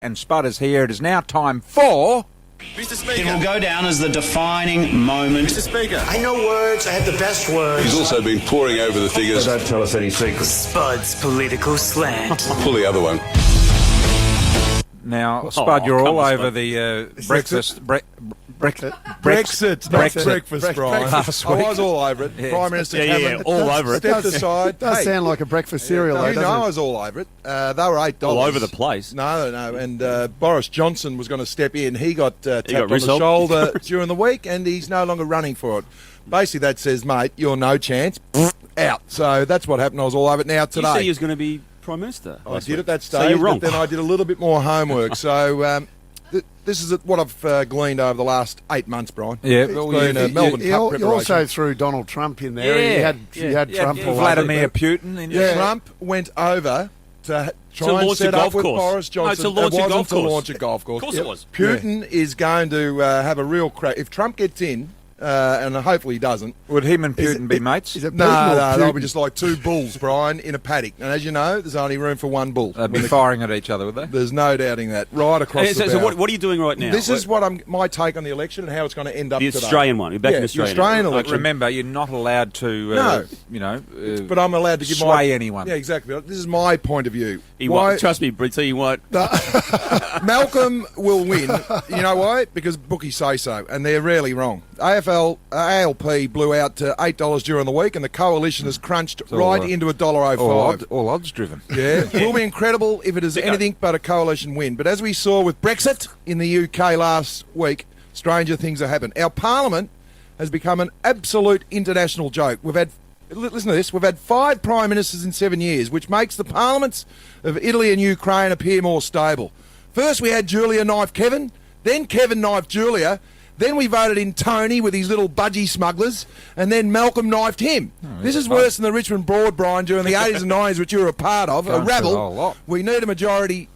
And Spud is here. It is now time for... Mr. Speaker. It will go down as the defining moment. Mr. Speaker. I know words. I have the best words. He's also been poring over the figures. Don't tell us any secrets. Spud's political slant. Pull the other one. Now, Spud, you're all over the breakfast... Brexit, not breakfast, Brian. Last I week. was all over it. Yeah. Prime Minister Cameron all over it. stepped aside. It does Hey, sound like a breakfast cereal, though, you know doesn't I it? was all over it. They were $8. All over the place. No. And Boris Johnson was going to step in. He got tapped on the wrist help. shoulder during the week, and he's no longer running for it. Basically, that says, mate, you're no chance. Out. So that's what happened. I was all over it. Now, today... You said he was going to be Prime Minister. I did at that stage, So you're wrong. but then I did a little bit more homework. So this is what I've gleaned over the last 8 months, Brian. Yeah, It's well, been a Melbourne You Cup also preparation. threw Donald Trump in there. Yeah. You had Trump all over Vladimir it. Putin. In Yeah. Trump went over to try To and launch set a up golf with course. Boris Johnson. No, to launch it a wasn't golf to course. launch a golf course. Of course it was. Putin is going to have a real crack. If Trump gets in, and hopefully he doesn't, Would him and Putin be mates? Is it no, Putin or they'll Putin? be just like two bulls, Brian, in a paddock. And as you know, there's only room for one bull. They'd be firing at each other, would they? There's no doubting that. Right across the So bow. what are you doing right now? This is my take on the election and how it's going to end up the today. Australian one. You're back Yeah, in the Australia. Australian now. election. Remember, you're not allowed to, No. But I'm allowed to give sway anyone. Yeah, exactly. This is my point of view. He Why- won't. Trust me, Britzy, he won't. Malcolm will win. You know why? Because bookies say so, and they're rarely wrong. ALP blew out to $8 during the week, and the coalition has crunched all, right into $1.05. All odds driven. Yeah, it will be incredible if it is anything but a coalition win. But as we saw with Brexit in the UK last week, stranger things have happened. Our parliament has become an absolute international joke. Listen to this, we've had 5 prime ministers in 7 years, which makes the parliaments of Italy and Ukraine appear more stable. First we had Julia knife Kevin, then Kevin knifed Julia, then we voted in Tony with his little budgie smugglers, and then Malcolm knifed him. This is worse than the Richmond Broad, Brian, during the 80s and 90s, which you were a part of, Going a through rabble. the whole lot. We need a majority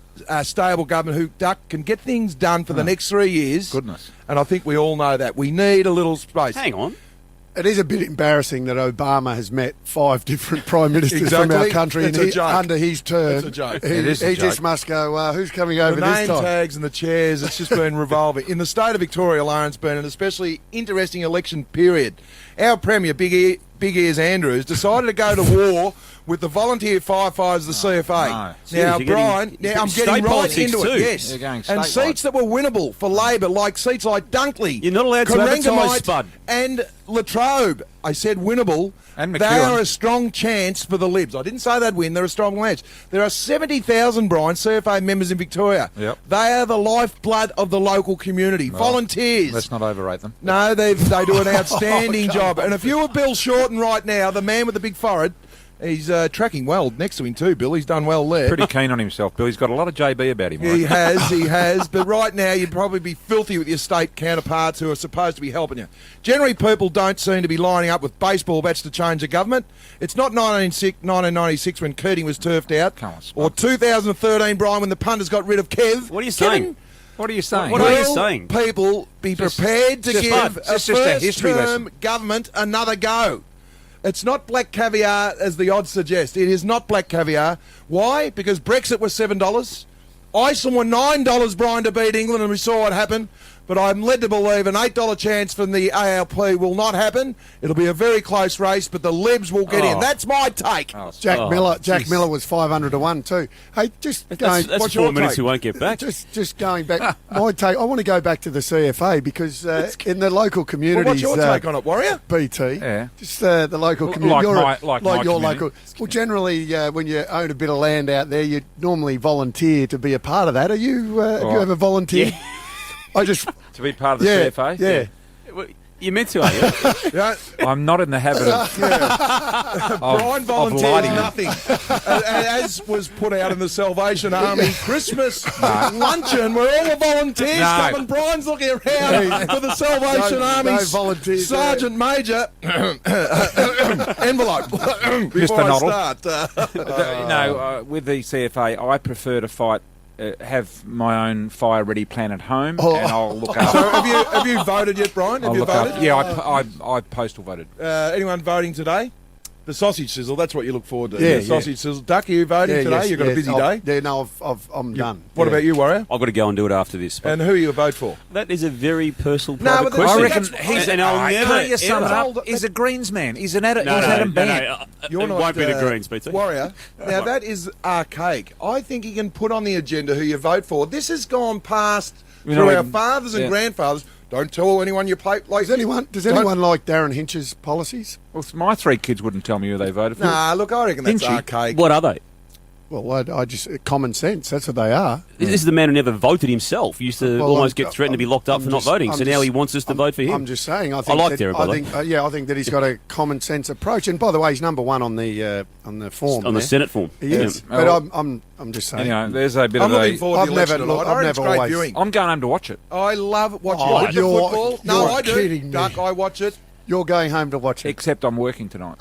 stable government who can get things done for the next 3 years. Goodness. And I think we all know that. We need a little space. Hang on. It is a bit embarrassing that Obama has met 5 different prime ministers from Exactly. our country It's a joke. under his term. It's a joke. He, It is a he joke. just must go, who's coming over The this name time? tags and the chairs, it's just been revolving. In the state of Victoria alone, it's been an especially interesting election period. Our Premier, Big Ears Andrews, decided to go to war with the volunteer firefighters of the CFA. no. Now, Seriously, Brian, you're I'm getting getting state right politics into it. too. Yes. You're going And statewide. seats that were winnable for Labor, like seats like Dunkley. You're not allowed to advertise, Corangamite Spud. And Latrobe. I said winnable. And They McEwen. are a strong chance for the Libs. I didn't say they'd win. They're a strong chance. There are 70,000, Brian, CFA members in Victoria. Yep. They are the lifeblood of the local community. Volunteers. Let's not overrate them. No, they do an outstanding job. And if you were Bill Shorten right now, the man with the big forehead, he's tracking well next to him too, Bill. He's done well there. Pretty keen on himself, Bill. He's got a lot of JB about him. He right? he has. But right now, you'd probably be filthy with your state counterparts who are supposed to be helping you. Generally, people don't seem to be lining up with baseball bats to change the government. It's not 1996 when Keating was turfed out, Come on, Spud. or 2013, Brian, when the punters got rid of Kev. What are you Kevin, saying? What are you saying? What are you Will saying? people be prepared to just- give Spud, a it's just a history first-term lesson. government another go? It's not black caviar, as the odds suggest. It is not black caviar. Why? Because Brexit was $7. Iceland were $9, Brian, to beat England, and we saw what happened. But I'm led to believe an $8 chance from the ALP will not happen. It'll be a very close race, but the Libs will get in. That's my take. Jack Miller jeez. Miller was 500 to 1 too. Hey, just going, That's what's 4 your minutes take? we won't get back. just going back. My take. I want to go back to the CFA because in the local Well, communities, what's your take on it, Warrior? BT. Yeah. Just the local Like community. my your community. local. Well, generally, when you own a bit of land out there, you normally volunteer to be a part of that. Are you? Have you ever volunteered? I just. To be part of the CFA? Yeah. Well, you meant to, are you? Yeah. I'm not in the habit of... Brian volunteers lighting. nothing. As was put out in the Salvation Army Christmas luncheon, where all the volunteers No. come and Brian's looking around for the Salvation No Army volunteers there. Sergeant Major envelope. Before I Noddle. start. With the CFA, I prefer to fight... have my own fire-ready plan at home, Oh. and I'll look So after. have you voted yet, Brian? Have I'll you look voted? after. Yeah, I postal voted. Anyone voting today? The sausage sizzle, that's what you look forward to. Yeah, The sausage sizzle. Duck, are you voting today? yes, You've got a yes. busy day? Yeah, no, I'm done. What Yeah. about you, Warrior? I've got to go and do it after this. And who are you a vote for? That is a very personal, No, private but question. I reckon that's- he's and I'll never. Can't you sum it ever- up? He's a Greens man. He's an Adam. No, he's no, Adam no, Band. no. It won't be the Greens, Peter. Warrior. Now, that is archaic. I think you can put on the agenda who you vote for. This has gone past You through know, our fathers and yeah. grandfathers. Don't tell anyone you play like. Does anyone like Darren Hinch's policies? Well, my 3 kids wouldn't tell me who they voted for. Nah, look, I reckon that's Hinchy. archaic. What are they? Well, I just common sense. That's what they are. This is the man who never voted himself. He used to Well, almost I'm- get threatened to be locked up I'm for just- not voting. I'm So now just- he wants us to vote for him. I'm just saying. I think like that, Derek, by the way. I think that he's got a common sense approach. And by the way, he's number one on the form. on the there. Senate form. He is. Yeah. But Oh. I'm just saying. Anyway, there's a bit I'm of looking a. forward to I've the election never- tonight. look, I I've reckon it's never great always- viewing. I'm going home to watch it. I love watching Oh, the you're- football. No, you're I do. kidding me. Duck, I watch it. You're going home to watch it. Except I'm working tonight.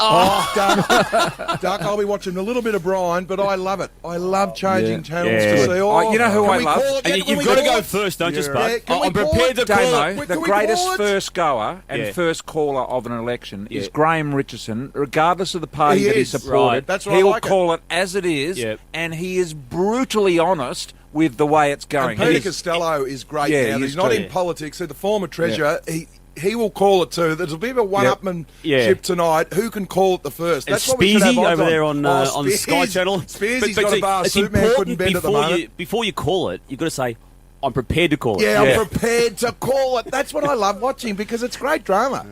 Duck, I'll be watching a little bit of Brian, but I love it. I love changing Yeah. channels Yeah. to see all. You know who Can I we love? call it? And Can you've we got to call go it? first, don't you, Yeah, Spud? can we I'm call prepared it? to call Damo, it. Can the we greatest call it? first goer and Yeah. first caller of an election is Yeah. Graham Richardson, regardless of the party He that he is. supported. Right. That's why I He'll like it. call it as it is, Yeah. and he is brutally honest with the way it's going. And Peter He's- Costello is great Yeah, now. he He's is not too. in politics. He's the former treasurer. He will call it too. There's a bit of a one-upmanship Yeah. tonight. Who can call it the first? And That's what we should have Spearsy odds over there on Spears. Sky Channel. Spearsy's But got a bar it's Superman couldn't important bend at the moment. before you call it, you've got to say, I'm prepared to call it. Yeah, I'm prepared to call it. That's what I love watching because it's great drama.